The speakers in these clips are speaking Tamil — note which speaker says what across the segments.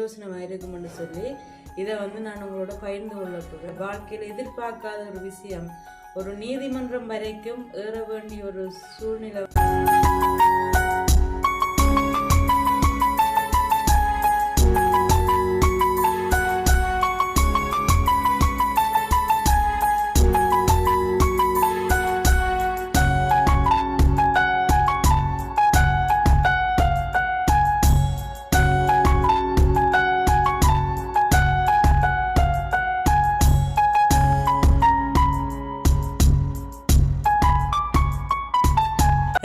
Speaker 1: பிரயோசனமாக இருக்கும்னு சொல்லி இதை வந்து நான் உங்களோட பகிர்ந்து கொள்ள போகிறேன். வாழ்க்கையில் எதிர்பார்க்காத ஒரு விஷயம், ஒரு நீதிமன்றம் வரைக்கும் ஏற வேண்டிய ஒரு சூழ்நிலை.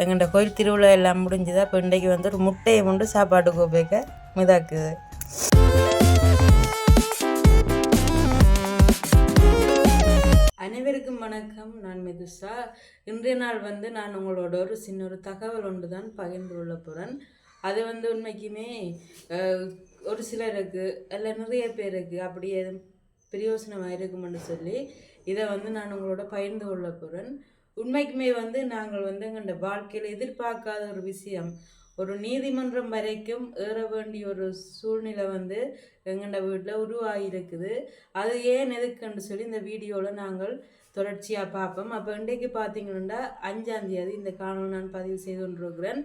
Speaker 1: எங்கள்கிட்ட கோயில் திருவிழா எல்லாம் முடிஞ்சுதா. இப்போ இன்றைக்கு வந்து ஒரு முட்டையை கொண்டு சாப்பாட்டுக்கு உபயோக மிதாக்குது. அனைவருக்கும் வணக்கம். நான் மெதுசா. இன்றைய நாள் வந்து நான் உங்களோட ஒரு சின்ன ஒரு தகவல் ஒன்று தான் பகிர்ந்து கொள்ள போகிறேன். அது வந்து உண்மைக்குமே ஒரு சிலருக்கு இல்லை நிறைய பேருக்கு அப்படி எதுவும் பிரயோசனமாக இருக்குமென்னு சொல்லி இதை வந்து நான் உங்களோட பகிர்ந்து கொள்ள போகிறேன். உண்மைக்குமே வந்து நாங்கள் வந்து எங்களோட வாழ்க்கையில் எதிர்பார்க்காத ஒரு விஷயம், ஒரு நீதிமன்றம் வரைக்கும் ஏற வேண்டிய ஒரு சூழ்நிலை வந்து எங்களோட வீட்டில் உருவாகிருக்குது. அது ஏன் எதுக்குன்னு சொல்லி இந்த வீடியோவில் நாங்கள் தொடர்ச்சியாக பார்ப்போம். அப்போ இன்றைக்கு பார்த்தீங்கன்னா 5ஆம் தேதி இந்த காணொலி நான் பதிவு செய்து கொண்டிருக்கிறேன்.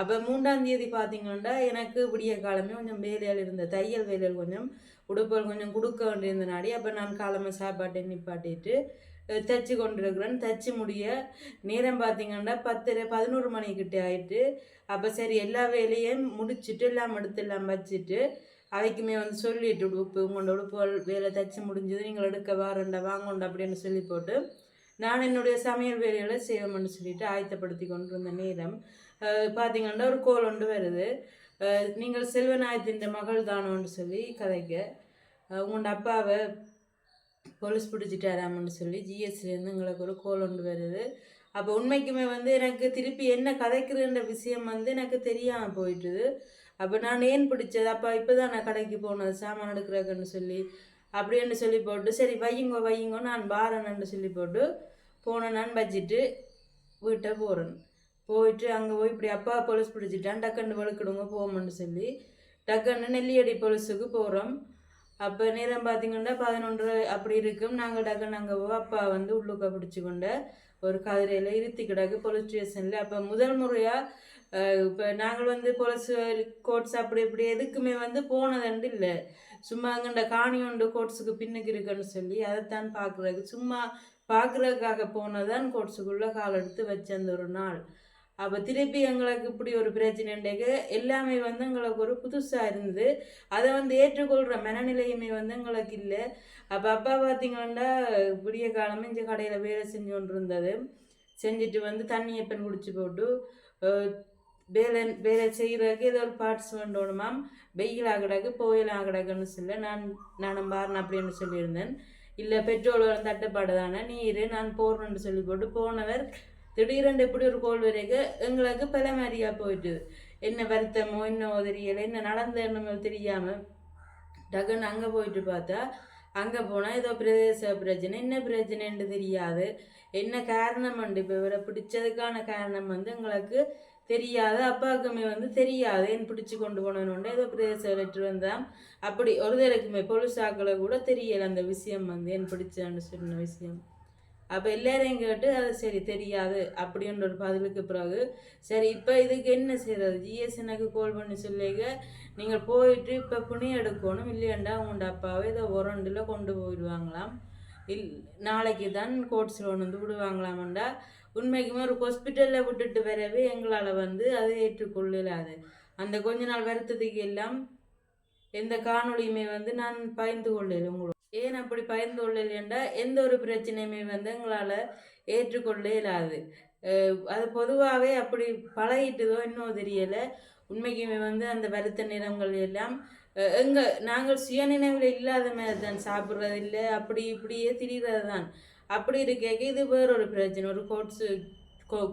Speaker 1: அப்போ 3ஆம் தேதி பார்த்தீங்கன்னா எனக்கு விடிய காலமே கொஞ்சம் வேலையில் இருந்த தையல் வேலையில் கொஞ்சம் உடுப்புகள் கொஞ்சம் கொடுக்க வேண்டியிருந்த நாடி. அப்போ நான் காலமே சாப்பாட்டை நிப்பாட்டிட்டு தைச்சி கொண்டிருக்கிறேன். தைச்சி முடிய நேரம் பார்த்தீங்கன்னா 10-11 மணிக்கிட்டே ஆயிட்டு. அப்போ சரி எல்லா வேலையும் முடிச்சுட்டு எல்லாம் எல்லாம் வச்சுட்டு அவைக்குமே வந்து சொல்லிட்டு உடுப்பு உங்களோட உடுப்புகள் வேலை தைச்சி முடிஞ்சது, நீங்கள் எடுக்க வாரண்டா வாங்கண்டா அப்படின்னு சொல்லி போட்டு நான் என்னுடைய சமையல் வேலைகளை செய்வோம்னு சொல்லிட்டு ஆயத்தப்படுத்தி கொண்டிருந்த நேரம் பார்த்தீங்கன்னா ஒரு கோல் ஒன்று வருது. நீங்கள் செல்வநாயகத்தின் மகள் தானோன்னு சொல்லி கதைக்க உங்களோட அப்பாவை போலீஸ் பிடிச்சிட்டாராமன்னு சொல்லி ஜிஎஸ்லேருந்து எங்களுக்கு ஒரு கோல் ஒன்று வருது. அப்போ உண்மைக்குமே வந்து எனக்கு திருப்பி என்ன கதைக்கிறன்ற விஷயம் வந்து எனக்கு தெரியாமல் போயிட்டுது. அப்போ நான் ஏன் பிடிச்சது, அப்போ இப்போ தான் நான் கடைக்கு போனது சாமான் எடுக்கிறதுன்னு சொல்லி அப்படின்னு சொல்லி போட்டு சரி வையுங்கோ நான் பாரன்னு சொல்லி போட்டு போனேன். நான் வச்சுட்டு வீட்டை போகிறேன். போயிட்டு அங்கே போய் இப்படி அப்பா போலீஸ் பிடிச்சிட்டான், டக்குன்னு வெளுக்கிடுங்க போவோம்னு சொல்லி டக்குன்னு நெல்லியடி போலீஸுக்கு போகிறோம். அப்போ நேரம் பார்த்தீங்கன்னா 11 அப்படி இருக்கும். நாங்கள் டக்குன்னு அங்கே அப்பா வந்து உள்ளுக்க பிடிச்சி கொண்ட ஒரு கதிரையில் இருத்தி கிடக்கு போலீஸ் ஸ்டேஷனில். அப்போ முதல் முறையாக இப்போ நாங்கள் வந்து போலீஸ் கோர்ட்ஸ் அப்படி இப்படி எதுக்குமே வந்து போனதுண்டு இல்லை. சும்மா அங்கண்ட காணி ஒன்று கோர்ட்ஸுக்கு பின்னுக்கு இருக்குன்னு சொல்லி அதைத்தான் பார்க்குறதுக்கு சும்மா பார்க்குறதுக்காக போனதான் கோர்ட்ஸுக்குள்ளே கால் எடுத்து வச்ச அந்த ஒரு நாள். அப்போ திருப்பி எங்களுக்கு இப்படி ஒரு பிரச்சனைக்கு எல்லாமே வந்து எங்களுக்கு ஒரு புதுசாக இருந்தது. அதை வந்து ஏற்றுக்கொள்கிற மனநிலையுமே வந்து எங்களுக்கு இல்லை. அப்போ அப்பா பார்த்தீங்கன்னா விடிய காலமே இந்த கடையில் வேலை செஞ்சு கொண்டு இருந்தது. செஞ்சுட்டு வந்து தண்ணி எப்பன் குடிச்சு போட்டு வேலை செய்கிறதுக்கு ஏதோ ஒரு பார்ட்ஸ் வேண்டணுமாம். வெயில் ஆகிடாக்கு புயல் ஆகிடாக்குன்னு சொல்ல நானும் பாருன்னு அப்படின்னு சொல்லியிருந்தேன். இல்லை பெட்ரோல் தட்டுப்பாடு தானே நீர் நான் போடுறேன்னு சொல்லி போட்டு போனவர் திடீரென்று எப்படி ஒரு கோல் வரைக்கும் எங்களுக்கு பல மாதிரியா போயிட்டு என்ன வருத்தமோ இன்னும் தெரியலை, என்ன நடந்தேன்னு தெரியாமல் டக்குன்னு அங்கே போயிட்டு பார்த்தா அங்கே போனால் ஏதோ பிரதேச பிரச்சனை, என்ன பிரச்சனைன்னு தெரியாது, என்ன காரணம் உண்டு இப்போ இவரை பிடிச்சதுக்கான காரணம் வந்து எங்களுக்கு தெரியாது. அப்பாவுக்குமே வந்து தெரியாது ஏன் பிடிச்சி கொண்டு போனோன்னு ஏதோ பிரதேச லெட்டர் வந்தான். அப்படி ஒரு தடக்குமே போலீஸ் ஆக்களை கூட தெரியலை அந்த விஷயம் வந்து ஏன் பிடிச்சான்னு சொன்ன விஷயம். அப்போ எல்லாரையும் கேட்டு அது சரி தெரியாது அப்படின்ற ஒரு பதிலுக்கு பிறகு சரி இப்போ இதுக்கு என்ன செய்கிறது, ஜிஎஸ் எனக்கு கால் பண்ணி சொல்லிங்க நீங்கள் போயிட்டு இப்போ புனி எடுக்கணும், இல்லையாண்டா உங்களோட அப்பாவை இதை ஒரண்டில் கொண்டு போயிடுவாங்களாம், நாளைக்கு தான் கோர்ட்ஸில் ஒன்று வந்து விடுவாங்களாமண்டா. உண்மைக்குமே ஒரு ஹாஸ்பிட்டலில் விட்டுட்டு வரவே எங்களால் வந்து அதை ஏற்றுக்கொள்ளாது. அந்த கொஞ்ச நாள் வருத்தத்துக்கு எல்லாம் எந்த காணொலியுமே வந்து நான் பகிர்ந்து கொள்ளல உங்களோட. ஏன் அப்படி பகிர்ந்து கொள்ளலைன்னா எந்த ஒரு பிரச்சனையுமே வந்து எங்களால் ஏற்றுக்கொள்ள இயலாது. அது பொதுவாகவே அப்படி பழகிட்டுதோ இன்னும் தெரியலை. உண்மைக்குமே வந்து அந்த வருத்த நிறங்கள் எல்லாம் நாங்கள் சுயநினைவில் இல்லாத மாதிரி தான் சாப்பிட்றது இல்லை, அப்படி இப்படியே திரிகிறது தான். அப்படி இருக்க இது வேறொரு பிரச்சனை. ஒரு கோர்ட்ஸு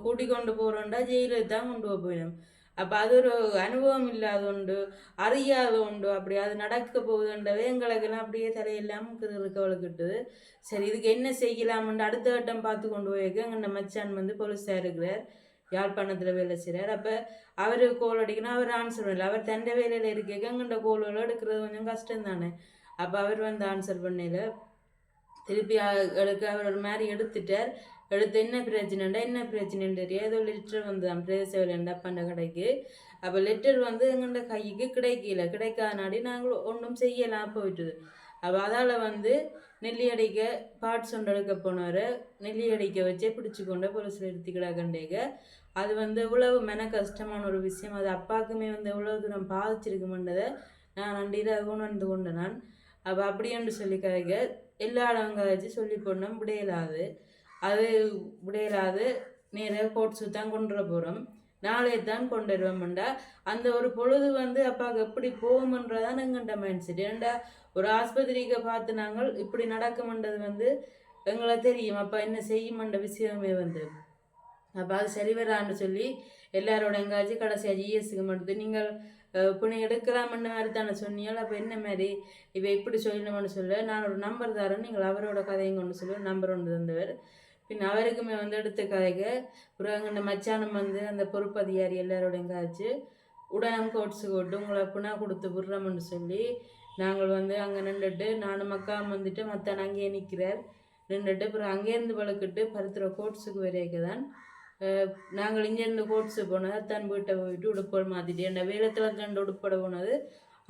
Speaker 1: கூட்டிக் கொண்டு போகிறோண்டா ஜெயிலுக்கு தான் கொண்டு போயிடும். அப்போ அது ஒரு அனுபவம் இல்லாத உண்டு, அறியாத உண்டு, அப்படி அது நடக்க போகுதுன்றவே எங்களுக்கெல்லாம் அப்படியே தலையெல்லாம் இருக்கவளுக்கிட்டுது. சரி இதுக்கு என்ன செய்யலாம்னு அடுத்த கட்டம் பார்த்து கொண்டு போயிருக்க எங்கள் மச்சான் வந்து போலீஸாக இருக்கிறார். யாழ்ப்பாணத்தில் வேலை செய்கிறார். அப்போ அவர் கோல் அடிக்கணும், அவர் ஆன்சர் பண்ணல. அவர் தண்டை வேலையில் இருக்க எங்கண்ட கோல்களை எடுக்கிறது கொஞ்சம் கஷ்டம் தானே. அப்போ அவர் வந்து ஆன்சர் பண்ணல. திருப்பி எடுக்க அவர் ஒரு மாதிரி எடுத்துட்டார். எடுத்து என்ன பிரச்சனைன்னு தெரியும். ஏதோ லெட்டர் வந்து பிரதேச வேலைண்டா அப்பாண்ட கடைக்கு. அப்போ லெட்டர் வந்து எங்கள்ட கைக்கு கிடைக்காதனாடி நாங்கள் ஒன்றும் செய்யலாம் போயிட்டுது. அப்போ அதால் வந்து நெல்லி அடிக்க பார்ட்ஸ் ஒன்று எடுக்க போனவர் நெல்லி அடிக்க வச்சே பிடிச்சி கொண்டு போலீஸில் எடுத்துக்கிடாக்கண்டேங்க. அது வந்து எவ்வளவு கஷ்டமான ஒரு விஷயம். அது அப்பாவுக்குமே வந்து எவ்வளவு தூரம் பாதிச்சிருக்குமென்றதை நான் அண்டியில் உணர்ந்து கொண்டேன் நான். அப்போ அப்படியென்று சொல்லி கதைக்க எல்லா இடங்க வச்சு சொல்லி போனோம். விடையலாது நேராக கோட்ஸு தான் கொண்டு போகிறோம். நாளே தான் கொண்டு வருவோம்டா. அந்த ஒரு பொழுது வந்து அப்பாவுக்கு எப்படி போகும்ன்றதான் எங்கள்கிட்ட மைண்ட் செட். ஏன்டா ஒரு ஆஸ்பத்திரிக்கு பார்த்து நாங்கள் இப்படி நடக்கும்ன்றது வந்து எங்களை தெரியும். அப்போ என்ன செய்யுமன்ற விஷயமே வந்து அப்போ அது சரி வரான்னு சொல்லி எல்லாரோட எங்காச்சும் கடைசியாக ஜிஎஸ்க்கு மட்டும் நீங்கள் பிணை எடுக்கலாம்ன்ற மாதிரி தானே சொன்னீங்க. அப்போ என்ன மாதிரி இப்போ இப்படி சொல்லணும்னு சொல்ல நான் ஒரு நம்பர் தரேன், நீங்கள் அவரோட கதையும் கொண்டு சொல்லுவேன். நம்பர் ஒன்று தந்தவர். பின் அவருக்குமே வந்து எடுத்த கதைக்கு அப்புறம் அந்த மச்சானம் வந்து அந்த பொறுப்பதிகாரி எல்லாரோடையும் காய்ச்சி உடனம் கோட்ஸு கொட்டு உங்களை பிணா கொடுத்து விடுறோம்னு சொல்லி நாங்கள் வந்து அங்கே நின்றுட்டு நானும் மக்காவும் வந்துட்டு மற்றான் அங்கேயே நிற்கிறார் நின்றுட்டு அப்புறம் அங்கேருந்து வளர்க்கிட்டு பருத்துற கோட்ஸுக்கு வரைக்கும் தான் நாங்கள் இங்கேருந்து கோட்ஸு போனது. தான் வீட்டை போயிட்டு உடுப்போடு மாற்றிட்டு என்ன வேலத்தில் கண்டு உடுப்பட போனது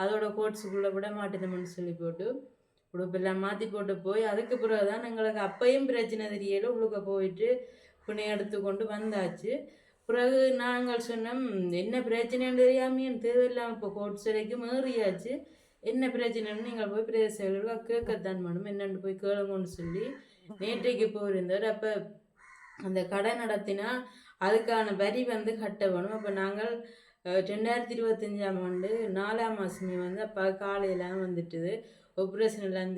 Speaker 1: அதோட கோட்ஸுக்குள்ளே விட மாட்டேனோம்னு சொல்லி போட்டு உடுப்பெல்லாம் மாற்றி போட்டு போய் அதுக்கு பிறகு தான் எங்களுக்கு அப்பையும் பிரச்சனை தெரியல. உள்ளுக்க போயிட்டு பிணை எடுத்து கொண்டு வந்தாச்சு. பிறகு நாங்கள் சொன்னோம் என்ன பிரச்சனைன்னு தெரியாமையும் தேவையில்லாமல் இப்போ கோட்ஸ் வரைக்கும் ஏறியாச்சு, என்ன பிரச்சனைன்னு நீங்கள் போய் பிரதேச கேட்கத்தான் வேணும் என்னென்னு போய் கேளுங்கன்னு சொல்லி நேற்றைக்கு போயிருந்தார். அப்போ அந்த கடை நடத்தினா அதுக்கான வரி வந்து கட்ட வேணும். அப்போ நாங்கள் 2025ஆம் ஆண்டு 4ஆம் மாதமே வந்து அப்போ காலையெல்லாம் வந்துட்டுது ஆப்ரேஷன் எல்லாம்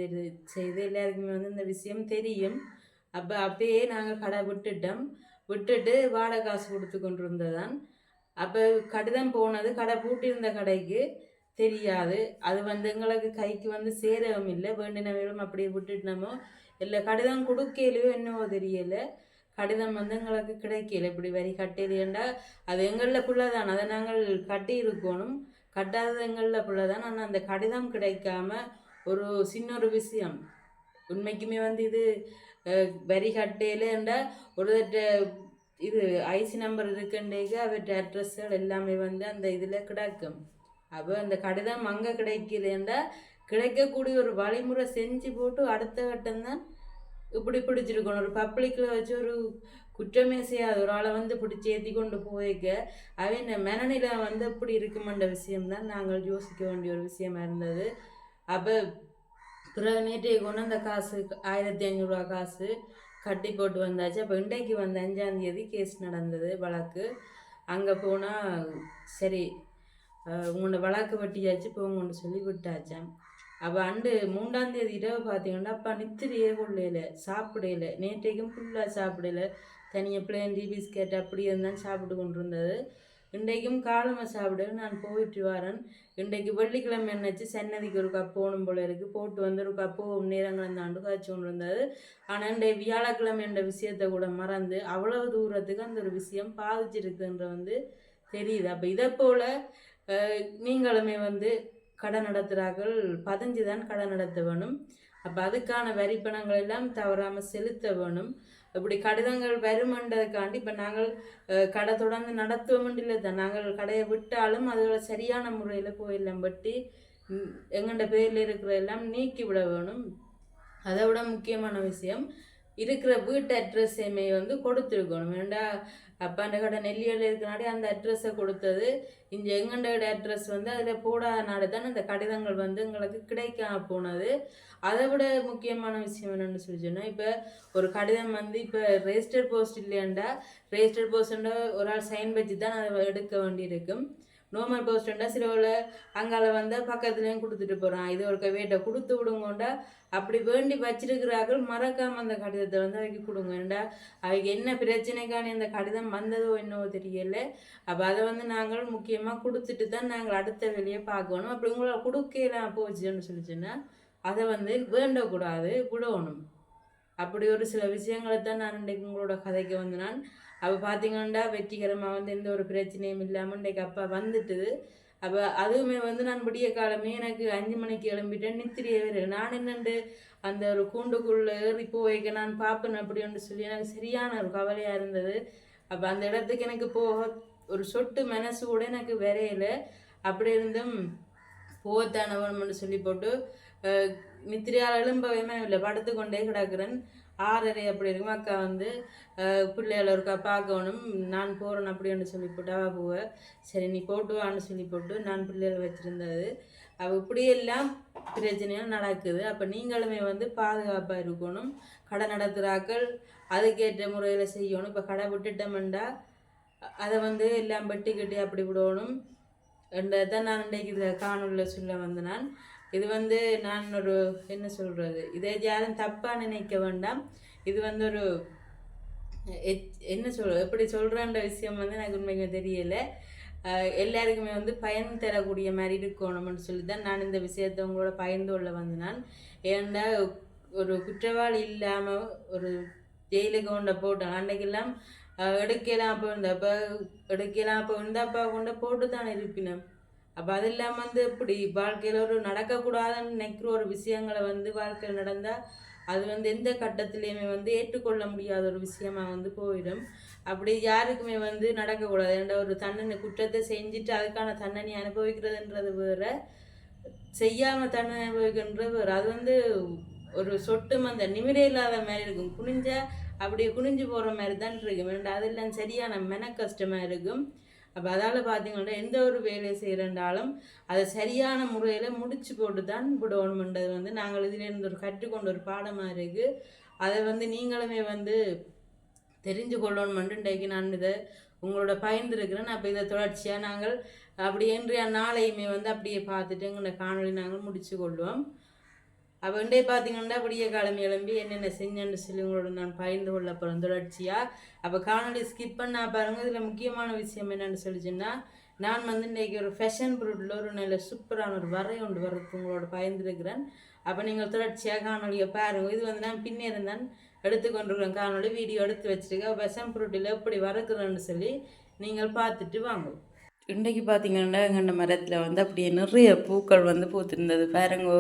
Speaker 1: செய்து எல்லாருக்குமே வந்து இந்த விஷயம் தெரியும். அப்போ அப்பயே நாங்கள் கடை விட்டுட்டு வாடகை காசு கொடுத்து கொண்டு இருந்ததான். அப்போ கடிதம் போனது கடை பூட்டியிருந்த கடைக்கு தெரியாது. அது வந்து எங்களுக்கு கைக்கு வந்து சேரவும் இல்லை. வேண்டினவர்களும் அப்படியே விட்டுட்டோமோ இல்லை கடிதம் கொடுக்கலையோ என்னவோ தெரியலை. கடிதம் வந்து எங்களுக்கு கிடைக்கல. இப்படி வரி கட்டலையேண்டா அது எங்களில் பிள்ளைதான், அதை நாங்கள் கட்டி இருக்கணும். கட்டாதது எங்களில் பிள்ளைதான். ஆனால் அந்த கடிதம் கிடைக்காம ஒரு சின்ன ஒரு விஷயம் உண்மைக்குமே வந்து இது வரி கட்டையிலேண்டா ஒரு இது ஐசி நம்பர் இருக்குண்டேக்கு அவற்ற அட்ரஸ்கள் எல்லாமே வந்து அந்த இதில் கிடைக்கும். அப்போ அந்த கடிதம் அங்கே கிடைக்கலேண்டா கிடைக்கக்கூடிய ஒரு வழிமுறை செஞ்சு போட்டு அடுத்த கட்டம்தான் இப்படி பிடிச்சிருக்கணும். ஒரு பப்ளிக்கில் வச்சு ஒரு குற்றமே செய்யாத ஒரு ஆளை வந்து பிடிச்சி ஏற்றி கொண்டு போய்க்க அவன் மனநிலை வந்து இப்படி இருக்குமென்ற விஷயம்தான் நாங்கள் யோசிக்க வேண்டிய ஒரு விஷயமா இருந்தது. அப்போ பிறகு நேற்றைக்கு கொண்டு அந்த காசு 1500 காசு கட்டி போட்டு வந்தாச்சு. அப்போ இன்றைக்கு வந்து 5ஆம் தேதி கேஸ் நடந்தது வழக்கு. அங்கே போனால் சரி உங்களோட வழக்கு வட்டியாச்சு போங்கன்னு சொல்லி விட்டாச்சான். அப்போ 3ஆம் தேதி இரவு பார்த்தீங்கன்னா அப்பா நித்திரையே கொள்ளையில சாப்பிடல. நேற்றைக்கும் ஃபுல்லாக சாப்பிடல. தனியாக பிளேன் பிஸ்கெட் அப்படி இருந்தால் சாப்பிட்டு கொண்டு இருந்தது. இன்றைக்கும் காலமாக சாப்பிட நான் போயிட்டு வரேன். இன்றைக்கு வெள்ளிக்கிழமை என்னாச்சு சன்னதிக்கு ஒரு கப் போகணும் போல இருக்குது. போட்டு வந்து ஒரு கப்பு நேரங்கள் தாண்டு காய்ச்சி கொண்டு இருந்தது. ஆனால் இன்றைய வியாழக்கிழமை என்ற விஷயத்தை கூட மறந்து அவ்வளவு தூரத்துக்கு அந்த ஒரு விஷயம் பாதிச்சிருக்குன்ற வந்து தெரியுது. அப்போ இதை போல் நீங்களுமே வந்து கடை நடத்துகிறார்கள் பதிஞ்சு தான் கடை நடத்த வேணும். அப்போ அதுக்கான வரி பணங்கள் எல்லாம் தவறாமல் செலுத்த வேணும். இப்படி கடிதங்கள் வருமன்றதுக்காண்டி இப்போ நாங்கள் கடை தொடர்ந்து நடத்துவோம் இல்லை தான். நாங்கள் கடையை விட்டாலும் அதோட சரியான முறையில் போயெல்லாம் பட்டி எங்கள்ட பேரில் இருக்கிற எல்லாம் நீக்கி விட வேணும். அதை விட முக்கியமான விஷயம் இருக்கிற வீட்டு அட்ரஸையுமே வந்து கொடுத்துருக்கணும். ஏண்டா அப்பாண்ட கடை நெல்லியில் இருக்கிறனாடி அந்த அட்ரஸை கொடுத்தது. இங்கே எங்கண்ட அட்ரஸ் வந்து அதில் போடாதனால தான் அந்த கடிதங்கள் வந்து எங்களுக்கு கிடைக்காம போனது. அதை விட முக்கியமான விஷயம் என்னென்னு சொல்லி சொன்னால் இப்போ ஒரு கடிதம் வந்து இப்போ ரெஜிஸ்டர் போஸ்ட் இல்லையாண்டா ரெஜிஸ்டர் போஸ்ட்ண்டா ஒரு ஆள் சைன் வச்சு தான் அதை எடுக்க வேண்டியிருக்கும். நார்மல் போஸ்டண்டா சிலவில் அங்கால வந்து பக்கத்துலேயும் கொடுத்துட்டு போகிறான். இது ஒரு வேட்டை கொடுத்து விடுங்கோண்டா அப்படி வேண்டி வச்சிருக்கிறார்கள். மறக்காமல் அந்த கடிதத்தை வந்து அவைக்கு கொடுங்கண்டா. அவைக்கு என்ன பிரச்சனைக்கான அந்த கடிதம் வந்ததோ என்னவோ தெரியல. அப்போ அதை வந்து நாங்கள் முக்கியமாக கொடுத்துட்டு தான் நாங்கள் அடுத்த வேலையை பார்க்கணும். அப்படி உங்களை கொடுக்கலாம் போச்சுன்னு சொல்லிச்சுன்னா அதை வந்து வேண்டக்கூடாது, விடணும். அப்படி ஒரு சில விஷயங்களை தான் நான் இன்றைக்கு உங்களோட கதைக்கு வந்து நான் அப்போ பார்த்தீங்கன்னா வெற்றிகரமாக வந்து எந்த ஒரு பிரச்சனையும் இல்லாமல் இன்றைக்கு அப்பா வந்துட்டுது. அப்போ அதுவுமே வந்து நான் விடிய காலமே எனக்கு 5 மணிக்கு எழும்பிட்டேன், நித்திரியே வரல. நான் என்னண்டு அந்த ஒரு கூண்டுக்குள்ளே ஏறி போய்க்க நான் பார்ப்பேன் அப்படின்னு சொல்லி எனக்கு சரியான ஒரு கவலையாக இருந்தது. அப்போ அந்த இடத்துக்கு எனக்கு போக ஒரு சொட்டு மனசு கூட எனக்கு வரையில. அப்படி இருந்தும் போகத்தான வேணும்னு சொல்லி போட்டு நித்திரியால் எழும்பவே இல்லை, படுத்து கொண்டே கிடக்குறேன். 6:30 அப்படி இருக்கும். அக்கா வந்து பிள்ளைகள் இருக்கா பார்க்கணும், நான் போகிறேன் அப்படின்னு சொல்லி போட்டு அவள் போவ. சரி நீ போட்டு வான்னு சொல்லி போட்டு நான் பிள்ளைகள் வச்சுருந்தது. அவள் இப்படியெல்லாம் பிரச்சனையும் நடக்குது. அப்போ நீங்களுமே வந்து பாதுகாப்பாக இருக்கணும். கடை நடத்துகிறாக்கள் அதுக்கேற்ற முறையில் செய்யணும். இப்போ கடை விட்டுட்டோம்டா அதை வந்து எல்லாம் வெட்டி கட்டி அப்படி விடணும் என்றதான் நான் இன்றைக்கு இதில் காணொலியில் சொல்ல வந்தேன். நான் இது வந்து நான் ஒரு என்ன சொல்கிறது, இதை யாரும் தப்பாக நினைக்க வேண்டாம். இது வந்து ஒரு என்ன எப்படி சொல்கிறேன்ற விஷயம் வந்து எனக்கு உண்மைக்கு தெரியலை. எல்லாருக்குமே வந்து பயன் தரக்கூடிய மாதிரி இருக்கணும்னு சொல்லி தான் நான் இந்த விஷயத்தை உங்களோட பகிர்ந்து கொள்ள வந்தேன். நான் ஏன்னா ஒரு குற்றவாளி இல்லாமல் ஒரு ஜெயிலுக்கு கொண்ட போட்டேன் அன்றைக்கெல்லாம் எடுக்கலாம் அப்போ இருந்தால் அப்போ எடுக்கலாம் அப்போ இருந்தால் அப்பா கொண்ட போட்டு தான் இருப்பினோம். அப்போ அது இல்லாமல் வந்து இப்படி வாழ்க்கையில் ஒரு நடக்கக்கூடாதுன்னு நினைக்கிற ஒரு விஷயங்களை வந்து வாழ்க்கையில் நடந்தால் அது வந்து எந்த கட்டத்துலேயுமே வந்து ஏற்றுக்கொள்ள முடியாத ஒரு விஷயமா வந்து போயிடும். அப்படி யாருக்குமே வந்து நடக்கக்கூடாது. என்ற ஒரு தண்டனை குற்றத்தை செஞ்சுட்டு அதுக்கான தண்டனை அனுபவிக்கிறதுன்றது வேறு, செய்யாமல் தண்டனை அனுபவிக்கின்றது வேறு. அது வந்து ஒரு சொட்டும் அந்த நிமிடே இல்லாத மாதிரி இருக்கும். குனிஞ்சா அப்படியே குனிஞ்சு போகிற மாதிரி தான் இருக்கும். அதெல்லாம் சரியான மென கஷ்டமாக இருக்கும். அப்போ அதால் பார்த்தீங்கன்னா எந்த ஒரு வேலையை செய்கிறண்டாலும் அதை சரியான முறையில் முடிச்சு போட்டு தான் விடணுமென்றது வந்து நாங்கள் இதிலேருந்து ஒரு கற்றுக்கொண்ட ஒரு பாடமாக இருக்குது. அதை வந்து நீங்களுமே வந்து தெரிஞ்சு கொள்ளணுமென்று இன்றைக்கு நான் இதை உங்களோட பகிர்ந்துருக்கிறேன். அப்போ இதை தொடர்ச்சியாக நாங்கள் அப்படி இன்றைய நாளையுமே வந்து அப்படியே பார்த்துட்டு எங்களோட காணொலி நாங்கள் முடிச்சு கொள்வோம். அப்போ இன்றைய பார்த்தீங்கன்னா விடிய காலம் எழும்பி என்னென்ன செஞ்சேன்னு சொல்லி உங்களோட நான் பகிர்ந்து கொள்ள போகிறேன் தொடர்ச்சியாக. அப்போ காணொலி ஸ்கிப் பண்ணா பாருங்கள். இதில் முக்கியமான விஷயம் என்னென்னு சொல்லிச்சுன்னா, நான் வந்து இன்றைக்கி ஒரு ஃபேஷன் ப்ரூட்டில் ஒரு நல்ல சூப்பரான ஒரு வரை ஒன்று வரது உங்களோட பகிர்ந்துருக்கிறேன். அப்போ நீங்கள் தொடர்ச்சியாக காணொலியை பாருங்கள். இது வந்து நான் பின்னே இருந்தான் எடுத்துக்கொண்டிருக்கிறேன் காணொலி வீடியோ எடுத்து வச்சுருக்கேன். ஃபேஷன் ப்ரூட்டில் எப்படி வரக்குறேன்னு சொல்லி நீங்கள் பார்த்துட்டு வாங்க. இன்றைக்கு பார்த்தீங்கன்னா எங்கள் மரத்தில் வந்து அப்படியே நிறைய பூக்கள் வந்து பூத்திருந்தது பாருங்கோ.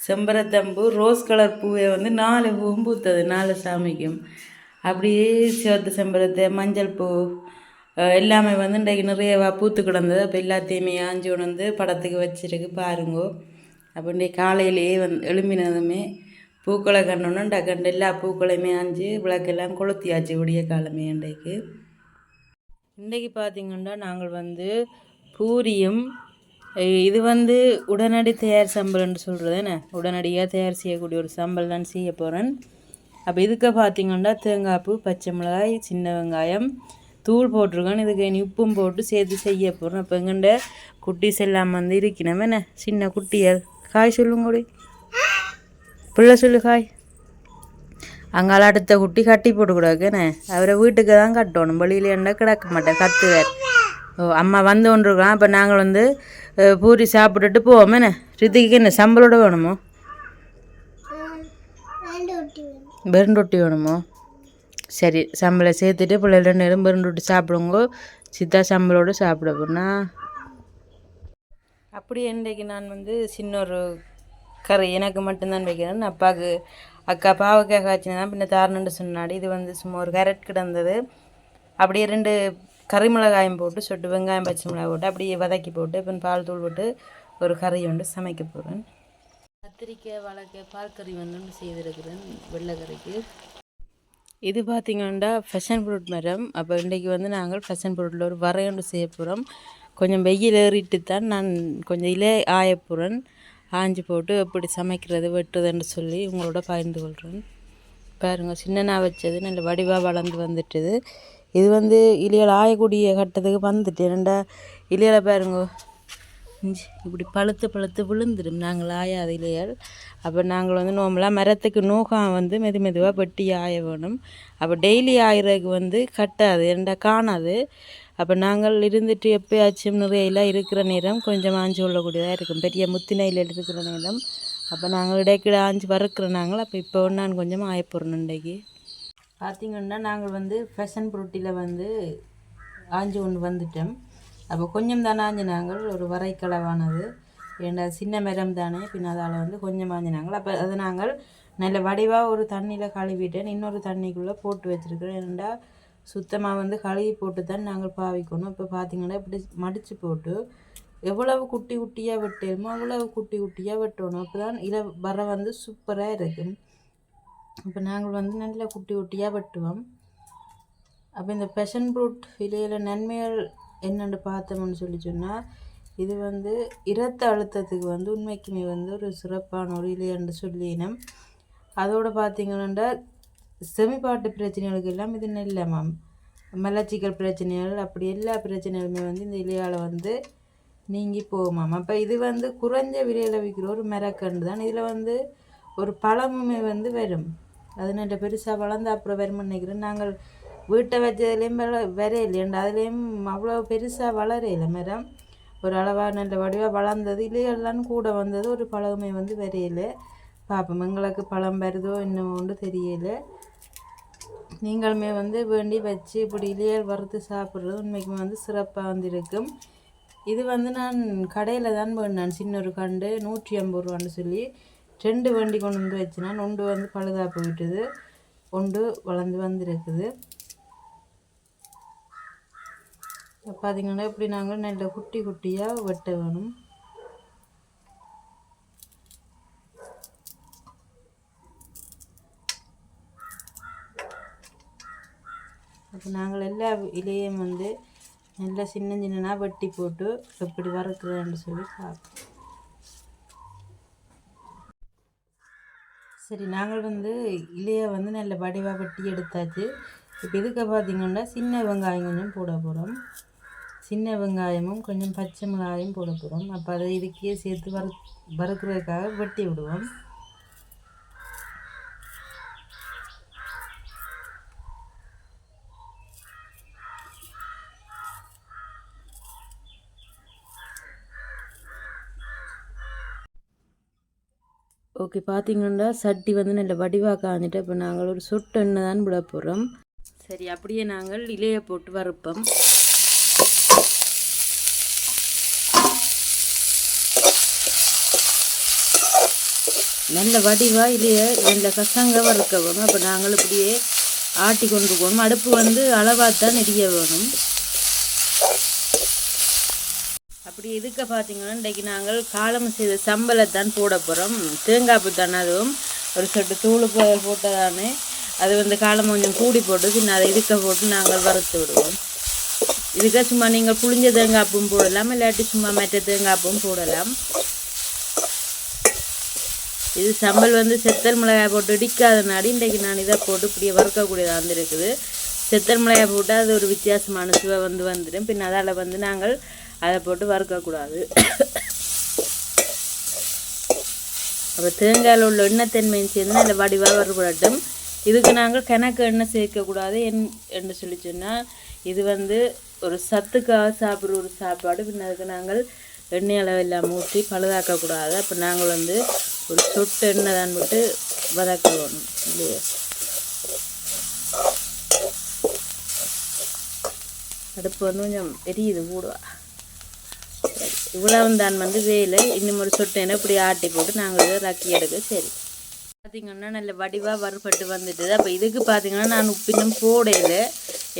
Speaker 1: செம்பரத்தம்பூ ரோஸ் கலர் பூவை வந்து 4 பூவும் பூத்தது, 4 சாமிக்கும். அப்படியே சிவத்து செம்பரத்தை மஞ்சள் பூ எல்லாமே வந்து இன்றைக்கு நிறைய பூத்து கிடந்தது. அப்போ எல்லாத்தையுமே ஆஞ்சி உணர்ந்து படத்துக்கு வச்சிருக்கு பாருங்கோ. அப்போ இன்றைக்கு காலையிலேயே வந்து எழும்பினதுமே பூக்களை கண்டோன்னா டக்கண்டு எல்லா பூக்களையுமே ஆஞ்சி விளக்கெல்லாம் கொளுத்தியாச்சு விடிய காலமே. இன்றைக்கு பார்த்திங்கன்னா நாங்கள் வந்து பூரியும் இது வந்து உடனடி தயார் சம்பல்னு சொல்கிறது என்ன, உடனடியாக தயார் செய்யக்கூடிய ஒரு சம்பல் தான் செய்ய போகிறேன். அப்போ இதுக்கு பார்த்திங்கன்னா தேங்காய் பூ, பச்சை மிளகாய், சின்ன வெங்காயம் தூள் போட்டிருக்கேன். இதுக்கு இனி உப்பும் போட்டு சேர்த்து செய்ய போகிறேன். அப்போ எங்கண்ட குட்டீஸ் எல்லாம் வந்து இருக்கணும் என்ன, சின்ன குட்டிகள். காய் சொல்லுங்கூடி பிள்ளை சொல்லு காய். அங்கால அடுத்த குட்டி கட்டி போட்டுக்கூடாது என்ன, அவரை வீட்டுக்கு தான் கட்டணும், வெளியிலேண்டா கிடக்க மாட்டேன் கத்துவார். அம்மா வந்து கொண்டிருக்கலாம். அப்போ நாங்கள் வந்து பூரி சாப்பிட்டுட்டு போவோம் என்ன. ரித்திக்கு என்ன சம்பளோட வேணுமோ, வெறும் ரொட்டி வேணுமோ? சரி சம்பளை சேர்த்துட்டு பிள்ளைகள் 2 நேரம் வெறும் ரொட்டி சாப்பிடுங்க. சித்தா சம்பளோடு சாப்பிட போனா. அப்படி இன்றைக்கு நான் வந்து சின்ன ஒரு கறி எனக்கு மட்டும்தான் வைக்கிறேன். அப்பாவுக்கு அக்கா பாவக்காய் காய்ச்சினா பின்ன தாரணுன்னு சொன்னாடி. இது வந்து சும்மா ஒரு கேரட் கிடந்தது. அப்படியே 2 கறி மிளகாயம் போட்டு சொட்டு வெங்காயம் பச்சை மிளகாய் போட்டு அப்படியே வதக்கி போட்டு இப்போ பால் தூள் போட்டு ஒரு கறி வந்து சமைக்க போகிறேன். கத்திரிக்காய் வாழைக்காய் பால் கறி வந்து செய்திருக்கிறேன் வெள்ளை கறிக்கு. இது பார்த்திங்கன்னா ஃபேஷன் ஃப்ரூட் மரம். அப்போ இன்றைக்கு வந்து நாங்கள் ஃபேஷன் ஃப்ரூட்டில் ஒரு வரை ஒன்று செய்ய போகிறோம். கொஞ்சம் வெயில் ஏறிட்டு தான் நான் கொஞ்சம் இலை ஆய போகிறேன். ஆஞ்சி போட்டு எப்படி சமைக்கிறது வெட்டுறதுன்னு சொல்லி உங்களோட பகிர்ந்து கொள்கிறேன். பாருங்கள் சின்னனா வச்சது நல்ல வடிவாக வளர்ந்து வந்துட்டுது. இது வந்து இலையில் ஆயக்கூடிய கட்டத்துக்கு வந்துட்டு 2 இலையில பாருங்க இப்படி பழுத்து விழுந்துடும் நாங்கள் ஆயாத இலையால். அப்போ நாங்கள் வந்து நோம்பலாம் மரத்துக்கு நோகம் வந்து மெதுவாக வெட்டி ஆய வேணும். அப்போ டெய்லி ஆயிரக்கு வந்து கட்டாது 2 காணாது. அப்போ நாங்கள் இருந்துட்டு எப்போயாச்சும் நிறைய இருக்கிற நேரம் கொஞ்சம் ஆஞ்சி கொள்ளக்கூடியதாக இருக்கும், பெரிய முத்தினையில் இருக்கிற நேரம். அப்போ நாங்கள் இடைக்கிட ஆஞ்சி வறுக்கிற நாங்கள். அப்போ இப்போ நான் கொஞ்சம் ஆயப்போகிறேன் இன்றைக்கு. பார்த்திங்கன்னா நாங்கள் வந்து ஃபேஷன் புரொட்டியில் வந்து ஆஞ்சு கொண்டு வந்துட்டோம். அப்போ கொஞ்சம் தானே ஆஞ்சினாங்கள், ஒரு வரைக்களவானது ஏண்டா சின்ன மரம் தானே, பின் அதால் வந்து கொஞ்சம் ஆஞ்சினாங்கள். அப்போ அதை நாங்கள் நல்ல வடிவாக ஒரு தண்ணியில் கழுவிட்டேன், இன்னொரு தண்ணிக்குள்ளே போட்டு வச்சுருக்கிறேன். ஏண்டா சுத்தமாக வந்து கழுவி போட்டு தான் நாங்கள் பாவிக்கணும். இப்போ பார்த்திங்கன்னா இப்படி மடித்து போட்டு எவ்வளவு குட்டி குட்டியாக வெட்டணுமோ அவ்வளவு குட்டி குட்டியாக வெட்டணும். அப்போ தான் இதை வர வந்து சூப்பராக இருக்கும். இப்போ நாங்கள் வந்து நல்ல குட்டி குட்டியாக வெட்டுவோம். அப்போ இந்த பேஷன் ஃப்ரூட் இலையில் நன்மைகள் என்னென்னு பார்த்தோம்னு சொன்னால், இது வந்து இரத்த அழுத்தத்துக்கு வந்து உண்மைக்குமே வந்து ஒரு சிறப்பான ஒரு இலைன்னு சொல்லினோம். அதோடு பார்த்திங்கன்னா செமிப்பாட்டு பிரச்சனைகளுக்கு எல்லாம் இது நெல்லமாம், மலச்சிக்கல் பிரச்சனைகள் அப்படி எல்லா பிரச்சனைகளுமே வந்து இந்த இலையால் வந்து நீங்கி போகுமாம். அப்போ இது வந்து குறைஞ்ச விலையில் விற்கிற ஒரு மரக்கன்று தான். இதில் வந்து ஒரு பழமுமே வந்து வரும். அது நல்ல பெருசாக வளர்ந்து அப்புறம் வரும்னு நினைக்கிறேன். நாங்கள் வீட்டை வச்சதுலேயும் வரையில்லையண்டு, அதுலேயும் அவ்வளோ பெருசாக வளரையில மரம். ஒரு அளவாக நல்ல வடிவாக வளர்ந்தது, இலையெல்லாம் கூட வந்தது, ஒரு பழமே வந்து வரையில. பார்ப்போம் எங்களுக்கு பழம் வருதோ என்னமோன்னு தெரியல. நீங்களுமே வந்து வேண்டி வச்சு இப்படி இலையல் வறுத்து சாப்பிட்றது உண்மைக்குமே வந்து சிறப்பாக வந்துருக்கும். இது வந்து நான் கடையில் தான் வேண்டான், சின்ன ஒரு கண்டு 150 ரூபான்னு சொல்லி 2 வண்டி கொண்டு வந்து வச்சுனான். ஒன்று வந்து பழுதாக போயிட்டுது, ஒன்று வளர்ந்து வந்துருக்குது. பார்த்திங்கன்னா இப்படி நாங்கள் நல்ல குட்டி குட்டியாக வெட்ட வேணும். அப்போ நாங்கள் எல்லா இலையும் வந்து நல்லா சின்ன சின்னனாக வெட்டி போட்டு எப்படி வறுக்கிறேன்னு சொல்லி பார்ப்போம். சரி, நாங்கள் வந்து இலையை வந்து நல்ல வடிவாக வெட்டி எடுத்தாச்சு. இப்போ இதுக்கு பார்த்திங்கன்னா சின்ன வெங்காயம் கொஞ்சம் போட போகிறோம். சின்ன வெங்காயமும் கொஞ்சம் பச்சை மிளகாயும் போட போகிறோம். அப்போ அதை இதுக்கே சேர்த்து வறுக்கிறதுக்காக வெட்டி விடுவோம். ஓகே, பார்த்திங்கன்னா சட்டி வந்து நல்ல வடிவாக காஞ்சிட்டு இப்போ நாங்கள் ஒரு சொட்டு எண்ணெய் தான் விட போகிறோம். சரி, அப்படியே நாங்கள் இலையை போட்டு வறுப்போம். நல்ல வடிவாக இலையை நல்ல கசங்க வறுக்க வேணும். அப்போ நாங்கள் இப்படியே ஆட்டி கொண்டு போகணும். அடுப்பு வந்து அளவாக தான் எரிய வேணும். அப்படி இதுக்க பார்த்திங்கன்னா இன்றைக்கி நாங்கள் காலம் செய்த சம்பளை தான் போட போகிறோம். தேங்காய்ப்பு தானே, அதுவும் ஒரு சொட்டு தூள் போட்டதானே, அது வந்து காலம் கொஞ்சம் கூடி போட்டு பின்ன அதை இதுக்க போட்டு நாங்கள் வறுத்து விடுவோம். இதுக்க சும்மா நீங்கள் புளிஞ்ச தேங்காய்ப்பும் போடலாம், இல்லாட்டி சும்மா மற்ற தேங்காய்ப்பும் போடலாம். இது சம்பல் வந்து செத்தல் மிளகாய் போட்டு இடிக்காதனாடி இன்றைக்கி நான் இதை போட்டு இப்படியே வறுக்கக்கூடியதாக வந்துருக்குது. செத்தல் மிளகாய் போட்டால் அது ஒரு வித்தியாசமான சுவை வந்து வந்துடும். பின் அதால் வந்து நாங்கள் அதை போட்டு வறுக்கக்கூடாது. அப்போ தேங்காயில் உள்ள எண்ணெய் தன்மையும் சேர்ந்து நல்ல வடிவாக வறுபடட்டும். இதுக்கு நாங்கள் கணக்கு எண்ணெய் சேர்க்கக்கூடாது. என்று சொல்லி சொன்னால் இது வந்து ஒரு சத்துக்காக சாப்பிட்ற ஒரு சாப்பாடு. பின் அதுக்கு நாங்கள் எண்ணெய் அளவு எல்லாம் ஊற்றி பழுதாக்கக்கூடாது. அப்போ நாங்கள் வந்து ஒரு சொட்டு எண்ணெய் தான் போட்டு வதக்கணும் இல்லையா. அடுப்பு வந்து கொஞ்சம் எரியுது கூடுவா. இவ்வளவு தான் வந்து வேலை. இன்னும் ஒரு சொட்டு எண்ணெய் இப்படி ஆட்டி போட்டு நாங்கள் இதை ரக்கி எடுக்க. சரி, பார்த்திங்கன்னா நல்ல வடிவாக வறுபட்டு வந்துட்டுது. அப்போ இதுக்கு பார்த்திங்கன்னா நான் உப்பு இன்னும் போடையில்,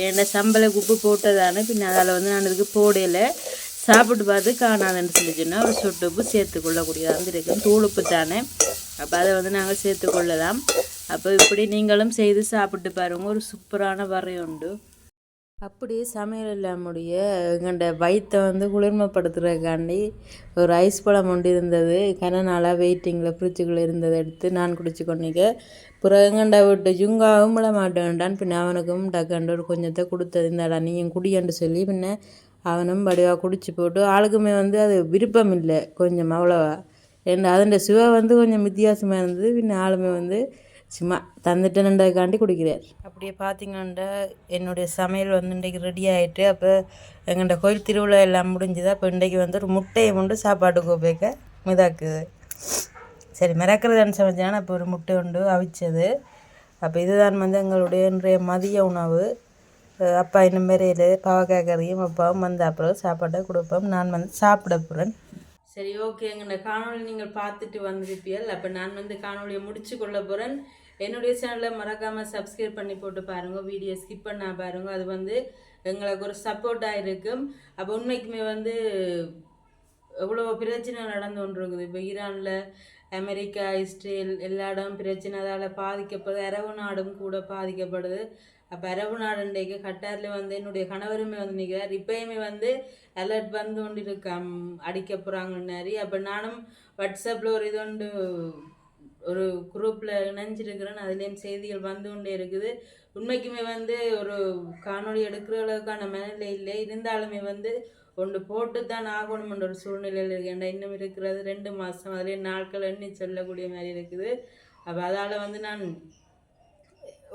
Speaker 1: ஏன்னா சம்பளம் உப்பு போட்டதானே, பின்ன அதால் வந்து நான் இதுக்கு போடையில் சாப்பிட்டு பார்த்து காணாதுன்னு சொல்லி சொன்னால் ஒரு சொட்டு உப்பு சேர்த்துக்கொள்ளக்கூடியதாக வந்து இருக்கும். தூள் உப்பு தானே, அப்போ அதை வந்து நாங்கள் சேர்த்துக்கொள்ளலாம். அப்போ இப்படி நீங்களும் செய்து சாப்பிட்டு பாருங்க, ஒரு சூப்பரான வரை உண்டு. அப்படியே சமையல் இல்லாமுடைய எங்கள்ட வயிற்றை வந்து குளிர்மைப்படுத்துறதுக்காண்டி ஒரு ஐஸ் பழம் ஒன்று இருந்தது. நாளாக வெயிட்டிங்கில் ஃப்ரிட்ஜுக்குள்ளே இருந்ததை எடுத்து நான் குடிச்சு கொண்டிக்க. பிறகு எங்கண்ட விட்டு ஜுங்காவும் விட மாட்டேன்டான். பின்ன அவனுக்கும் டக்காண்டு ஒரு கொஞ்சத்தை கொடுத்தது, இந்தாடா நீயும் குடியான்னு சொல்லி பின்ன அவனும் வடிவாக குடிச்சு போட்டு, ஆளுக்குமே வந்து அது விருப்பம் இல்லை கொஞ்சம் அவ்வளோவா. ஏன்னா அதோட சுவை வந்து கொஞ்சம் வித்தியாசமாக இருந்தது. பின்ன ஆளுமே வந்து சும்மா தந்துட்டேன்ன்றதுக்காண்டி குடிக்கிறார். அப்படியே பார்த்திங்கன்னா என்னுடைய சமையல் வந்து இன்றைக்கி ரெடி ஆகிட்டு. அப்போ எங்கள்கிட்ட கோயில் திருவிழா எல்லாம் முடிஞ்சுது. அப்போ இன்றைக்கி வந்து ஒரு முட்டையை கொண்டு சாப்பாட்டுக்கு உபயோகிக்க மிதாக்குது. சரி, மிதக்கிறதுன்னு சமைச்சானா அப்போ ஒரு முட்டை உண்டு அவிச்சது. அப்போ இதுதான் வந்து எங்களுடைய இன்றைய மதிய உணவு. அப்பா இன்னும் வரையில் பாவக்காய் கறியும் அப்பாவும் வந்த அப்புறம் சாப்பாட்டை கொடுப்போம். நான் வந்து சாப்பிட போகிறேன். சரி, ஓகே. எங்களோட காணொலி நீங்கள் பார்த்துட்டு வந்திருப்பீர்கள். அப்போ நான் வந்து காணொலியை முடிச்சு கொள்ள போகிறேன். என்னுடைய சேனலில் மறக்காமல் சப்ஸ்கிரைப் பண்ணி போட்டு பாருங்கள். வீடியோ ஸ்கிப் பண்ணா பாருங்கள். அது வந்து எங்களுக்கு ஒரு சப்போர்ட்டாக இருக்கும். அப்போ உண்மைக்குமே வந்து எவ்வளோ பிரச்சனை நடந்து கொண்டிருக்குது. இப்போ ஈரானில், அமெரிக்கா, இஸ்ரேல் எல்லா இடமும் பிரச்சனை. அதால் பாதிக்கப்படுது. அரபு நாடும் கூட பாதிக்கப்படுது. அப்போ அரபு நாடுன்றைக்கு கட்டாரில் வந்து என்னுடைய கணவருமே வந்து நிற்கிறார். இப்போயுமே வந்து அலர்ட் வந்து கொண்டு இருக்காம், அடிக்க போகிறாங்கன்னாரு. அப்போ நானும் வாட்ஸ்அப்பில் ஒரு இது ஒரு குரூப்பில் இணைஞ்சிருக்கிறேன். அதுலேயும் செய்திகள் வந்து கொண்டே இருக்குது. உண்மைக்குமே வந்து ஒரு காணொலி எடுக்கிற அளவுக்கான மனநிலை இல்லை. இருந்தாலுமே வந்து ஒன்று போட்டு தான் ஆகணும்ன்ற ஒரு சூழ்நிலையில் இருக்கேன். இன்னும் இருக்கிறது 2 மாதம், அதிலே நாட்கள் எண்ணி சொல்லக்கூடிய மாதிரி இருக்குது. அப்போ அதால் வந்து நான்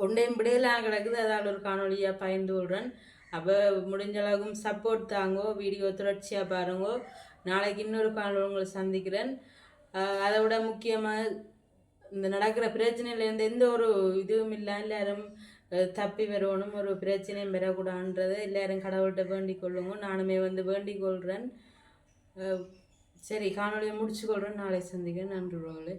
Speaker 1: ஒன்றையும் விடையெல்லாம் கிடக்குது. அதால் ஒரு காணொலியாக பயந்து விடுறேன். அப்போ முடிஞ்ச அளவுக்கும் சப்போர்ட் தாங்கோ, வீடியோ தொடர்ச்சியாக பாருங்கோ. நாளைக்கு இன்னொரு காணொலி உங்களை சந்திக்கிறேன். அதை விட முக்கியமாக இந்த நடக்கிற பிரச்சனையிலேருந்து எந்த ஒரு இதுவும் இல்லை. எல்லாரும் தப்பி வரணும், ஒரு பிரச்சனையும் பெறக்கூடாதுன்றதை எல்லாரும் கடவுள்கிட்ட வேண்டிக் கொள்ளுங்க. நானுமே வந்து வேண்டிக் கொள்கிறேன். சரி, காணொலியை முடிச்சு கொள்கிறேன். நாளை சந்திக்கிறேன். நன்றி உறவுகளே.